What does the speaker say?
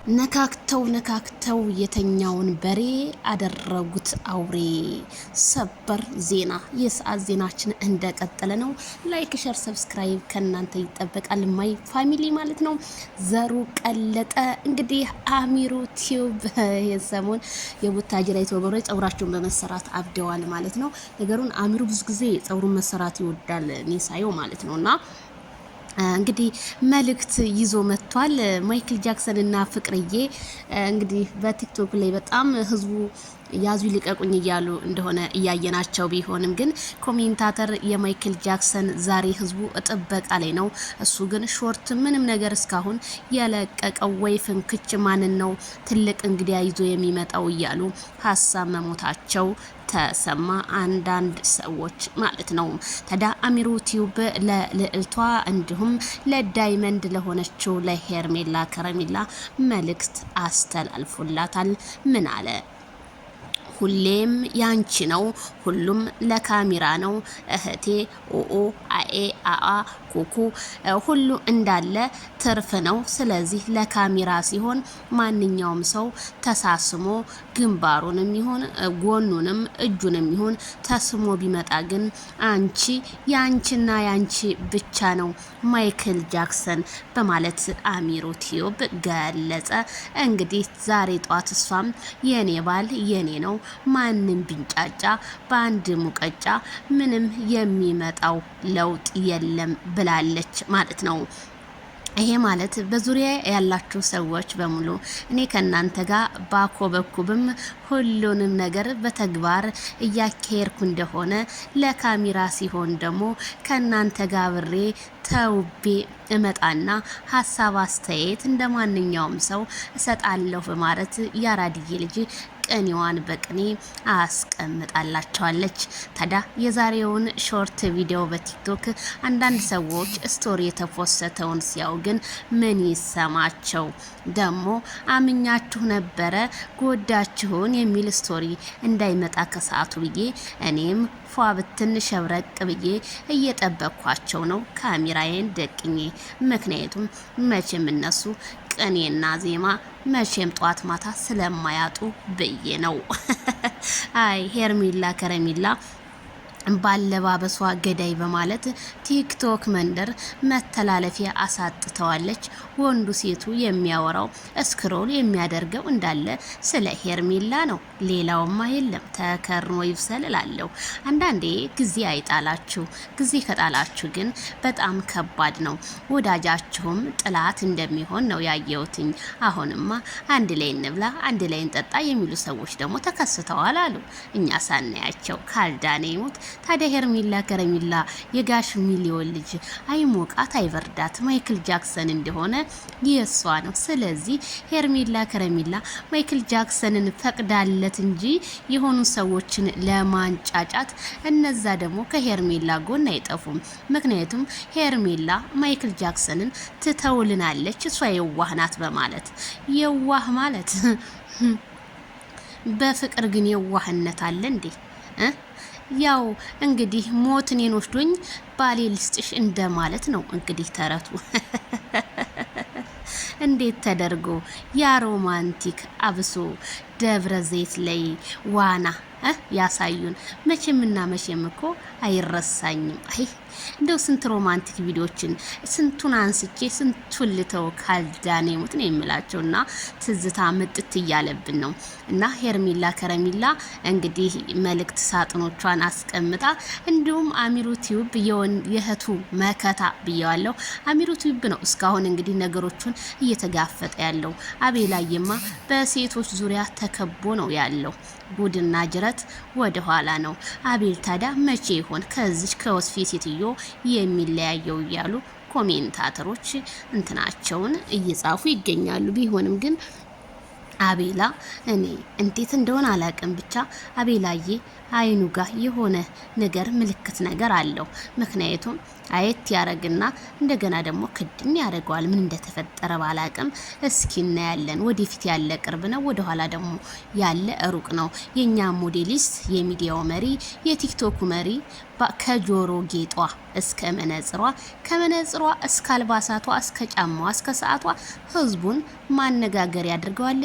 ነካክተው የተኛውን በሬ አደረጉት አውሬ። ሰበር ዜና። የሰዓት ዜናችን እንደቀጠለ ነው። ላይክ፣ ሸር፣ ሰብስክራይብ ከእናንተ ይጠበቃል። ማይ ፋሚሊ ማለት ነው። ዘሩ ቀለጠ። እንግዲህ አሚሮ ቲዩብ የሰሞን የቡታጅራ ዩቲዩበሮች ጸጉራቸውን በመሰራት አብደዋል ማለት ነው። ነገሩን አሚሮ ብዙ ጊዜ ጸጉሩን መሰራት ይወዳል እኔ ሳየው ማለት ነውና እንግዲህ መልእክት ይዞ መጥቷል። ማይክል ጃክሰን እና ፍቅርዬ እንግዲህ በቲክቶክ ላይ በጣም ህዝቡ ያዙ ይልቀቁኝ እያሉ እንደሆነ እያየናቸው ቢሆንም ግን ኮሜንታተር የማይክል ጃክሰን ዛሬ ህዝቡ ጥበቃ ላይ ነው። እሱ ግን ሾርት ምንም ነገር እስካሁን ያለቀቀው ወይ ፍንክች ማንን ነው ትልቅ እንግዲያ ይዞ የሚመጣው እያሉ ሀሳብ መሞታቸው ተሰማ። አንዳንድ ሰዎች ማለት ነው። ታዲያ አሚሮ ቲዩብ ለልዕልቷ እንዲሁም ለዳይመንድ ለሆነችው ለሄርሜላ ከረሜላ መልእክት አስተላልፎላታል። ምን አለ? ሁሌም ያንቺ ነው፣ ሁሉም ለካሜራ ነው እህቴ። ኦኦ አኤ አአ ኩኩ ሁሉ እንዳለ ትርፍ ነው። ስለዚህ ለካሜራ ሲሆን ማንኛውም ሰው ተሳስሞ ግንባሩንም ይሁን ጎኑንም እጁንም ይሁን ተስሞ ቢመጣ ግን አንቺ ያንቺና ያንቺ ብቻ ነው ማይክል ጃክሰን በማለት አሚሮ ቲዩብ ገለጸ። እንግዲህ ዛሬ ጧት እሷም የኔ ባል የኔ ነው ማንም ቢንጫጫ በአንድ ሙቀጫ ምንም የሚመጣው ለውጥ የለም ብላለች ማለት ነው። ይሄ ማለት በዙሪያ ያላችሁ ሰዎች በሙሉ እኔ ከናንተ ጋር ባኮበኩብም ሁሉንም ነገር በተግባር እያካሄድኩ እንደሆነ ለካሜራ ሲሆን ደግሞ ከናንተ ጋር ብሬ ተውቤ እመጣና ሀሳብ አስተያየት እንደማንኛውም ሰው እሰጣለሁ በማለት ያራድዬ ልጅ ቅኔዋን በቅኔ አስቀምጣላቸዋለች። ታዲያ የዛሬውን ሾርት ቪዲዮ በቲክቶክ አንዳንድ ሰዎች ስቶሪ የተፖሰተውን ሲያው ግን ምን ይሰማቸው? ደግሞ አምኛችሁ ነበረ ጎዳችሁን የሚል ስቶሪ እንዳይመጣ ከሰዓቱ ብዬ እኔም ፏ ብትን ሸብረቅ ብዬ እየጠበቅኳቸው ነው ካሜራዬን ደቅኜ። ምክንያቱም መቼም እነሱ ቅኔና ዜማ መቼም ጧት ማታ ስለማያጡ ብዬ ነው። አይ ሄርሜላ ከረሜላ ባለባበሷ ገዳይ በማለት ቲክቶክ መንደር መተላለፊያ አሳጥተዋለች። ወንዱ ሴቱ የሚያወራው እስክሮል የሚያደርገው እንዳለ ስለ ሄርሜላ ነው። ሌላውማ የለም። ተከርኖ ይብሰል እላለሁ። አንዳንዴ ጊዜ አይጣላችሁ። ጊዜ ከጣላችሁ ግን በጣም ከባድ ነው። ወዳጃችሁም ጥላት እንደሚሆን ነው ያየሁትኝ። አሁንማ አንድ ላይ እንብላ አንድ ላይ እንጠጣ የሚሉ ሰዎች ደግሞ ተከስተዋል አሉ እኛ ሳናያቸው። ካልዳኔ ይሙት። ታዲያ ሄርሜላ ከረሜላ የጋሽ ሚሊዮን ልጅ አይሞቃት አይበርዳት ማይክል ጃክሰን እንደሆነ የሷ ነው። ስለዚህ ሄርሜላ ከረሜላ ማይክል ጃክሰንን ፈቅዳለት እንጂ የሆኑ ሰዎችን ለማንጫጫት እነዛ ደግሞ ከሄርሜላ ጎን አይጠፉም። ምክንያቱም ሄርሜላ ማይክል ጃክሰንን ትተውልናለች እሷ የዋህ ናት በማለት። የዋህ ማለት በፍቅር ግን የዋህነት አለ እንዴ? ያው እንግዲህ ሞት እኔን ወስዶኝ ባሌ ልስጥሽ እንደማለት ነው እንግዲህ ተረቱ። እንዴት ተደርጎ ያ ሮማንቲክ አብሶ ደብረ ዘይት ላይ ዋና ያሳዩን። መቼምና መቼም እኮ አይረሳኝም። አይ እንደው ስንት ሮማንቲክ ቪዲዮችን ስንቱን አንስቼ ስንቱን ልተው ካልዳኔ ሙት ነው የምላቸውና ትዝታ ምጥት እያለብን ነው። እና ሄርሜላ ከረሜላ እንግዲህ መልእክት ሳጥኖቿን አስቀምጣ እንዲሁም አሚሮ ቲዩብ የእህቱ መከታ ብየዋለሁ። አሚሮ ቲዩብ ነው እስካሁን እንግዲህ ነገሮቹን እየተጋፈጠ ያለው። አቤላዬማ በሴቶች ዙሪያ ተከቦ ነው ያለው። ጉድና ጅረት ወደ ኋላ ነው። አቤል ታዲያ መቼ ይሆን ከዚች ከወስፌ ሴትዮ የሚለያየው እያሉ ኮሜንታተሮች እንትናቸውን እየጻፉ ይገኛሉ። ቢሆንም ግን አቤላ እኔ እንዴት እንደሆነ አላቅም፣ ብቻ አቤላዬ አይኑ ጋር የሆነ ነገር ምልክት ነገር አለው። ምክንያቱም አየት ያረግና እንደገና ደግሞ ክድን ያደርገዋል። ምን እንደተፈጠረ ባላቅም እስኪ እናያለን። ወደፊት ያለ ቅርብ ነው፣ ወደ ኋላ ደግሞ ያለ ሩቅ ነው። የኛ ሞዴሊስት የሚዲያው መሪ የቲክቶኩ መሪ ከጆሮ ጌጧ እስከ መነጽሯ ከመነጽሯ እስከ አልባሳቷ እስከ ጫማዋ እስከ ሰዓቷ ህዝቡን ማነጋገር ያድርገዋል።